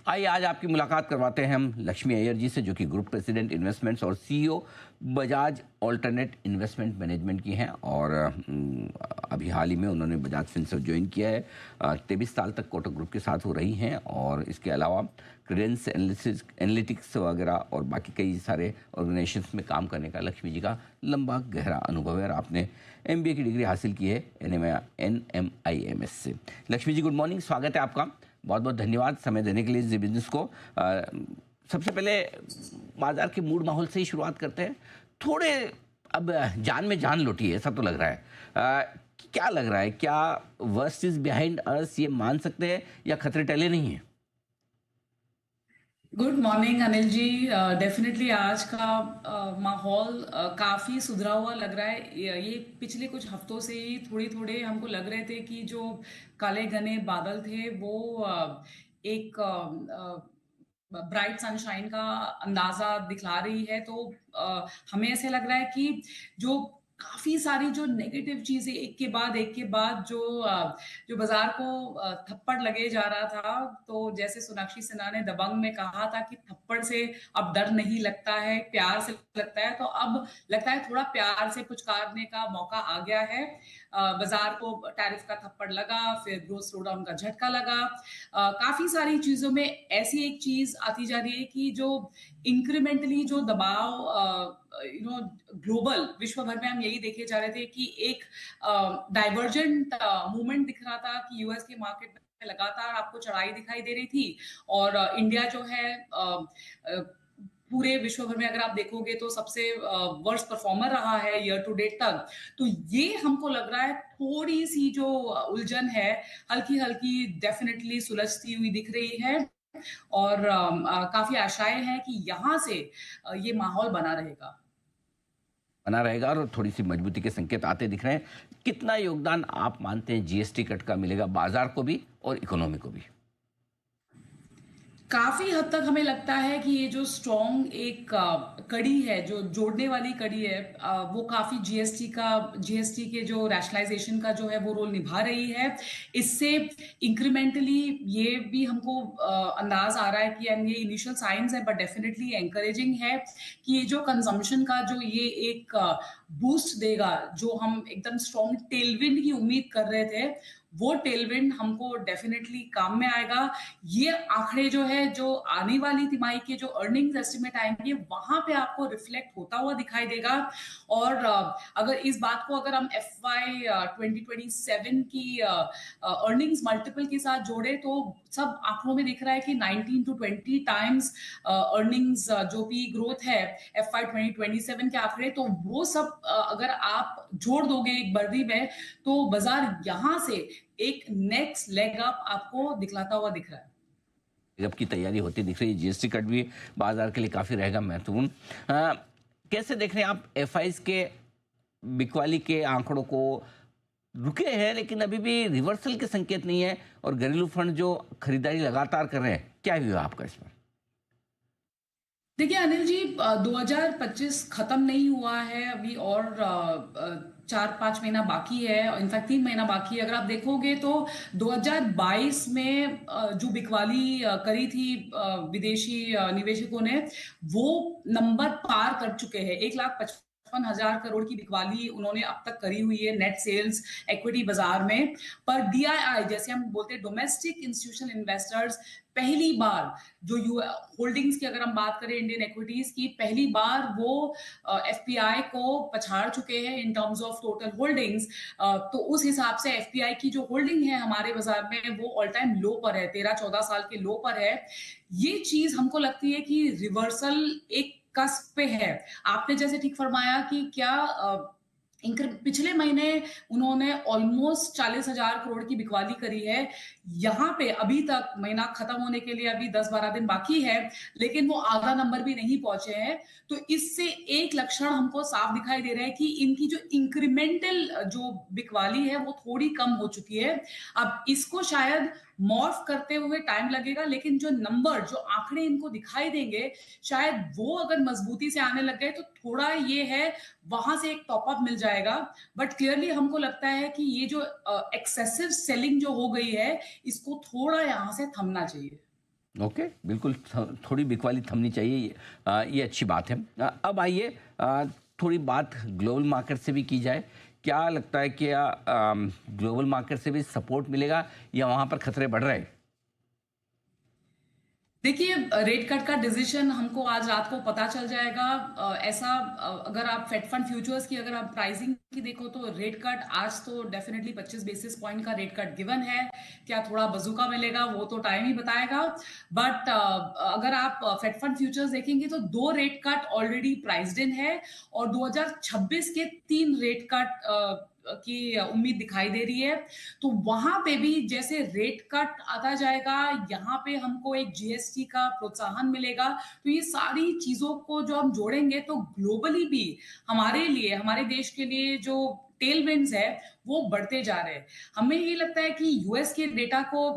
आइए आज आपकी मुलाकात करवाते हैं हम लक्ष्मी अय्यर जी से, जो कि ग्रुप प्रेसिडेंट इन्वेस्टमेंट्स और CEO Bajaj alternate investment management की हैं। और अभी हाल ही में उन्होंने बजाज फिनसर्व ज्वाइन किया है। 23 साल तक कोटक ग्रुप के साथ वो रही हैं और इसके अलावा क्रेडेंस एनालिटिक्स वगैरह और बाकी कई सारे ऑर्गेनाइजेशंस में काम करने का लक्ष्मी जी का लंबा गहरा अनुभव है। और आपने MBA की डिग्री हासिल की है NMIMS से। लक्ष्मी जी, गुड मॉर्निंग, स्वागत है आपका। बहुत बहुत धन्यवाद समय देने के लिए इस बिजनेस को। सबसे पहले बाजार के मूड माहौल से ही शुरुआत करते हैं। थोड़े अब जान में जान लौटी है, ऐसा तो लग रहा है। क्या लग रहा है, क्या वर्स्ट इज बिहाइंड अस, ये मान सकते हैं या खतरे टले नहीं है? Good morning Anil ji. Definitely आज का माहौल काफ़ी सुधरा हुआ लग रहा है। ये पिछले कुछ हफ्तों से ही थोड़े थोड़े हमको लग रहे थे कि जो काले घने बादल थे वो एक ब्राइट सनशाइन का अंदाजा दिखला रही है। तो हमें ऐसे लग रहा है कि जो काफी सारी जो नेगेटिव चीजें एक के बाद जो बाजार को थप्पड़ लगे जा रहा था, तो जैसे सोनाक्षी सिन्हा ने दबंग में कहा था कि थप्पड़ से अब डर नहीं लगता है, प्यार से लगता है। तो अब लगता है थोड़ा प्यार से पुचकारने का मौका आ गया है। बाजार को टैरिफ का थप्पड़ लगा, फिर ग्रोथ स्लोडाउन का झटका लगा। काफी सारी चीजों में ऐसी एक चीज आती जा रही है कि जो इंक्रीमेंटली जो दबाव ग्लोबल विश्व भर में हम यही देखे जा रहे थे कि एक डाइवर्जेंट मूवमेंट दिख रहा था कि यूएस के मार्केट में लगातार आपको चढ़ाई दिखाई दे रही थी और इंडिया जो है पूरे विश्व भर में अगर आप देखोगे तो सबसे वर्स्ट परफॉर्मर रहा है ईयर टू डेट तक। तो ये हमको लग रहा है थोड़ी सी जो उलझन है हल्की हल्की डेफिनेटली सुलझती हुई दिख रही है और काफी आशाएं हैं कि यहाँ से ये माहौल बना रहेगा और थोड़ी सी मजबूती के संकेत आते दिख रहे हैं। कितना योगदान आप मानते हैं GST कट का मिलेगा बाजार को भी और इकोनॉमी को भी? काफी हद तक हमें लगता है कि ये जो स्ट्रॉन्ग एक कड़ी है, जो जोड़ने वाली कड़ी है, वो काफी जीएसटी के जो रैशनलाइजेशन का जो है वो रोल निभा रही है। इससे इंक्रीमेंटली ये भी हमको अंदाज आ रहा है कि ये इनिशियल साइंस है बट डेफिनेटली एंकरेजिंग है कि ये जो कंजम्पशन का जो ये एक बूस्ट देगा, जो हम एकदम स्ट्रॉन्ग टेलविंड की उम्मीद कर रहे थे, वो टेलविंड हमको डेफिनेटली काम में आएगा। ये आंकड़े जो है जो आने वाली तिमाही के जो अर्निंग्स एस्टिमेट आएंगे वहां पे आपको रिफ्लेक्ट होता हुआ दिखाई देगा। और अगर इस बात को अगर हम FY 2027 की अर्निंग्स मल्टीपल के साथ जोड़े तो सब आंकड़ों में दिख रहा है कि 19 to 20 टाइम्स अर्निंग्स जो भी ग्रोथ है FY 2027 के आंकड़े, तो वो सब अगर आप जोड़ दोगे एक बर्दी में तो बाजार यहां से एक नेक्स्ट लेग अप आपको दिखलाता हुआ दिख रहा है। जबकि तैयारी होती दिख रही है। GST कट भी बाजार के लिए काफी रहेगा महत्वपूर्ण। कैसे देख रहे हैं आप FIs के बिकवाली के आंकड़ों को? रुके हैं लेकिन अभी भी रिवर्सल के संकेत नहीं है और घरेलू फंड जो खरीदारी लगातार कर रहे हैं, क्या व्यू है आपका इस पर? देखिए अनिल जी, 2025 खत्म नहीं हुआ है अभी और 4-5 महीना बाकी है, इनफैक्ट 3 महीना बाकी है। अगर आप देखोगे तो 2022 में जो बिकवाली करी थी विदेशी निवेशकों ने, वो नंबर पार कर चुके हैं। 1,55,000 करोड़ की बिकवाली उन्होंने अब तक करी हुई है नेट सेल्स इक्विटी बाजार में। पर DII जैसे हम बोलते हैं डोमेस्टिक इंस्टीट्यूशनल इन्वेस्टर्स, पहली बार जो होल्डिंग्स की अगर हम बात करें इंडियन इक्विटीज की, पहली बार वो FPI को पछाड़ चुके हैं in terms of total holdings. तो उस हिसाब से FPI की जो होल्डिंग है हमारे बाजार में वो ऑल टाइम लो पर है, 13-14 साल के लो पर है। ये चीज हमको लगती है कि रिवर्सल एक कस्प पे है। आपने जैसे ठीक फरमाया कि क्या पिछले महीने उन्होंने ऑलमोस्ट 40,000 करोड़ की बिकवाली करी है। यहाँ पे अभी तक महीना खत्म होने के लिए अभी 10-12 दिन बाकी है, लेकिन वो आधा नंबर भी नहीं पहुंचे हैं। तो इससे एक लक्षण हमको साफ दिखाई दे रहा है कि इनकी जो इंक्रीमेंटल जो बिकवाली है वो थोड़ी कम हो चुकी है। अब इसको शायद मॉर्फ करते हुए टाइम लगेगा, लेकिन जो नंबर जो आंकड़े इनको दिखाई देंगे शायद वो अगर मजबूती से आने लग गए तो थोड़ा ये है वहां से एक टॉप अप मिल जाएगा। बट क्लियरली हमको लगता है कि ये जो एक्सेसिव सेलिंग जो हो गई है इसको थोड़ा यहां से थमना चाहिए। ओके, बिल्कुल थोड़ी बिकवाली थमनी चाहिए, ये अच्छी बात है। अब आइए थोड़ी बात ग्लोबल मार्केट से भी की जाए। क्या लगता है कि ग्लोबल मार्केट से भी सपोर्ट मिलेगा या वहाँ पर खतरे बढ़ रहे हैं? देखिए, रेट कट का डिसीजन हमको आज रात को पता चल जाएगा। अगर आप फेड फंड फ्यूचर्स की अगर आप प्राइसिंग की देखो तो रेट कट आज तो डेफिनेटली 25 बेसिस पॉइंट का रेट कट गिवन है। क्या थोड़ा बजूका मिलेगा वो तो टाइम ही बताएगा। बट अगर आप फेड फंड फ्यूचर्स देखेंगे तो 2 रेट कट ऑलरेडी प्राइस्ड इन है और 2026 के 3 रेट कट की उम्मीद दिखाई दे रही है। तो वहां पे भी जैसे रेट कट आता जाएगा, यहाँ पे हमको एक जीएसटी का प्रोत्साहन मिलेगा। तो ये सारी चीजों को जो हम जोड़ेंगे तो ग्लोबली भी हमारे लिए, हमारे देश के लिए जो टेल विंड्स है वो बढ़ते जा रहे हैं। हमें ये लगता है कि यूएस के डेटा को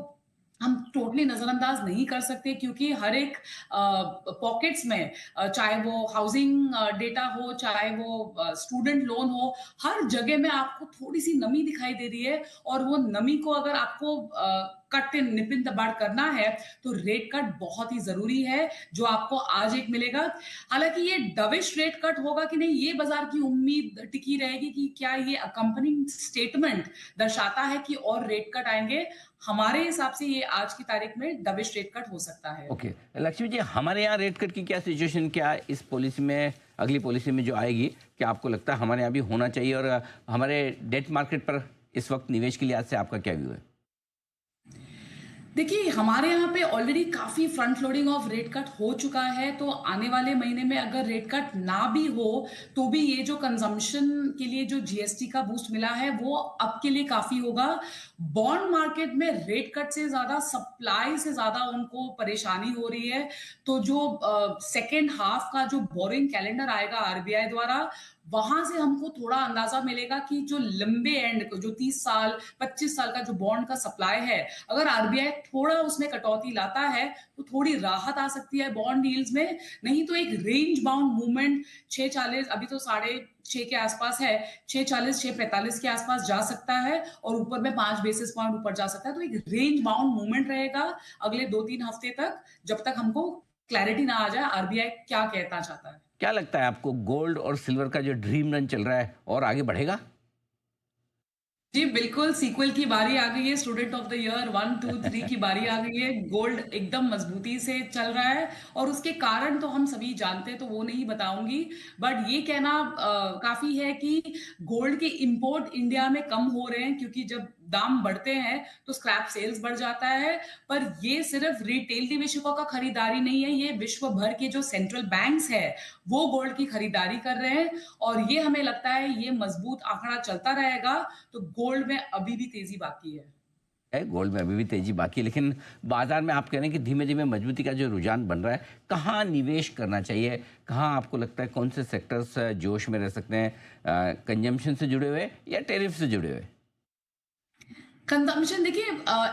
हम टोटली नजरअंदाज नहीं कर सकते, क्योंकि हर एक पॉकेट्स में चाहे वो हाउसिंग डेटा हो, चाहे वो स्टूडेंट लोन हो, हर जगह में आपको थोड़ी सी नमी दिखाई दे रही है। और वो नमी को अगर आपको कट निपिन दबाड़ करना है तो रेट कट बहुत ही जरूरी है, जो आपको आज एक मिलेगा। हालांकि ये डविश रेट कट होगा कि नहीं, ये बाजार की उम्मीद टिकी रहेगी कि क्या ये अकंपनिंग स्टेटमेंट दर्शाता है कि और रेट कट आएंगे। हमारे हिसाब से ये आज की तारीख में डविश रेट कट हो सकता है। ओके, लक्ष्मी जी, हमारे यहाँ रेट कट की क्या सिचुएशन, क्या इस पॉलिसी में, अगली पॉलिसी में जो आएगी, क्या आपको लगता है हमारे यहाँ भी होना चाहिए? और हमारे डेट मार्केट पर इस वक्त निवेश के लिहाज से आपका क्या व्यू है? देखिए, हमारे यहाँ पे ऑलरेडी काफी front loading of rate cut हो चुका है। तो आने वाले महीने में अगर रेट कट ना भी हो तो भी ये जो कंजम्पशन के लिए जो जीएसटी का बूस्ट मिला है वो अब के लिए काफी होगा। बॉन्ड मार्केट में रेट कट से ज्यादा सप्लाई से ज्यादा उनको परेशानी हो रही है। तो जो सेकेंड हाफ का जो बोरिंग कैलेंडर आएगा आरबीआई द्वारा, वहां से हमको थोड़ा अंदाजा मिलेगा कि जो लंबे एंड को, जो 30 साल 25 साल का जो बॉन्ड का सप्लाई है, अगर आरबीआई थोड़ा उसमें कटौती लाता है तो थोड़ी राहत आ सकती है बॉन्ड डील्स में। नहीं तो एक रेंज बाउंड मूवमेंट 640, अभी तो 6.5 के आसपास है, 640 645 के आसपास जा सकता है और ऊपर में 5 बेसिस पॉइंट ऊपर जा सकता है। तो एक रेंज बाउंड मूवमेंट रहेगा अगले 2-3 हफ्ते तक, जब तक हमको क्लैरिटी ना आ जाए आरबीआई क्या कहना चाहता है। क्या लगता है आपको, गोल्ड और सिल्वर का जो ड्रीम रन चल रहा है और आगे बढ़ेगा? जी बिल्कुल, सीक्वल की बारी आ गई है। स्टूडेंट ऑफ द ईयर 1 2 3 की बारी आ गई है। गोल्ड एकदम मजबूती से चल रहा है और उसके कारण तो हम सभी जानते हैं, तो वो नहीं बताऊंगी। बट ये कहना काफी है कि गोल्ड के इंपोर्ट इंडिया में कम हो रहे हैं, क्योंकि जब दाम बढ़ते हैं तो स्क्रैप सेल्स बढ़ जाता है। पर ये सिर्फ रिटेल निवेशकों का खरीदारी नहीं है, ये विश्व भर के जो सेंट्रल बैंक्स है वो गोल्ड की खरीदारी कर रहे हैं। और ये हमें लगता है ये मजबूत आंकड़ा चलता रहेगा। तो गोल्ड में अभी भी तेजी बाकी है। गोल्ड में अभी भी तेजी बाकी है, लेकिन बाजार में आप कह रहे हैं कि धीमे धीमे मजबूती का जो रुझान बन रहा है, कहाँ निवेश करना चाहिए? कहाँ आपको लगता है कौन से सेक्टर्स जोश में रह सकते हैं, कंजम्पशन से जुड़े हुए या टेरिफ से जुड़े हुए? कंजम्पशन, देखिए,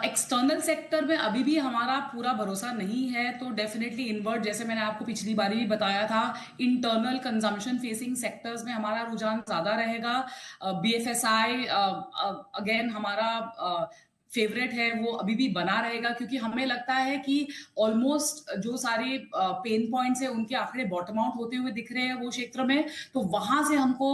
एक्सटर्नल सेक्टर में अभी भी हमारा पूरा भरोसा नहीं है। तो डेफिनेटली इनवर्ट, जैसे मैंने आपको पिछली बारी भी बताया था, इंटरनल कंजम्पशन फेसिंग सेक्टर्स में हमारा रुझान ज्यादा रहेगा। बीएफएसआई अगेन हमारा फेवरेट है, वो अभी भी बना रहेगा, क्योंकि हमें लगता है कि ऑलमोस्ट जो सारे पेन पॉइंट्स है उनके आंकड़े बॉटम आउट होते हुए दिख रहे हैं वो क्षेत्र में। तो वहां से हमको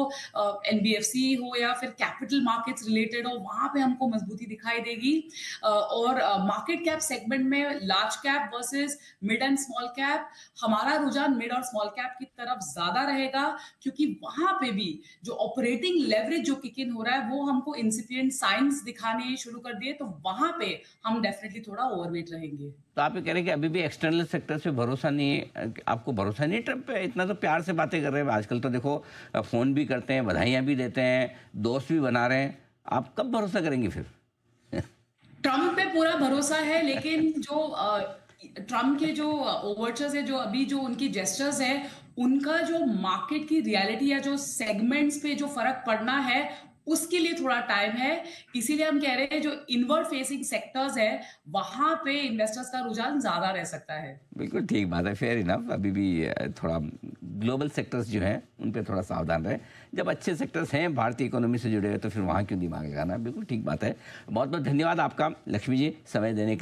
एनबीएफसी हो या फिर कैपिटल मार्केट्स रिलेटेड हो, वहां पे हमको मजबूती दिखाई देगी। और मार्केट कैप सेगमेंट में large cap versus mid and small cap, हमारा रुझान मिड और स्मॉल कैप की तरफ ज्यादा रहेगा, क्योंकि वहां पे भी जो ऑपरेटिंग लेवरेज जो किक इन हो रहा है वो हमको इंसिपिएंट साइंस दिखाने शुरू कर दिए। तो वहां पे हम डेफिनेटली थोड़ा ओवरवेट रहेंगे। तो आप ये कह रहे हैं कि अभी भी एक्सटर्नल सेक्टर पे भरोसा नहीं है? आपको भरोसा नहीं ट्रम्प पे? इतना तो प्यार से बातें कर रहे हैं आजकल, तो देखो फोन भी करते हैं, बधाइयां भी देते हैं, दोस्त भी बना रहे हैं। आप कब भरोसा करेंगे फिर? ट्रम्प पे पूरा भरोसा है, लेकिन जो ट्रम्प के जो ओवरचर्स है, जो अभी जो उनकी जेस्चर्स है, उनका जो मार्केट की रियलिटी या जो सेगमेंट्स पे जो फर्क पड़ना है उसके लिए थोड़ा टाइम है। इसीलिए हम कह रहे हैं जो इनवर्ड फेसिंग सेक्टर्स है वहां पे इन्वेस्टर्स का रुझान ज्यादा रह सकता है। बिल्कुल ठीक बात है, फेयर इनफ। अभी भी थोड़ा ग्लोबल सेक्टर्स जो हैं उन पे थोड़ा सावधान रहे। जब अच्छे सेक्टर्स हैं भारतीय इकोनॉमी से जुड़े हुए तो फिर वहाँ क्यों दिमाग लगाना? बिल्कुल ठीक बात है। बहुत बहुत धन्यवाद आपका लक्ष्मी जी, समय देने के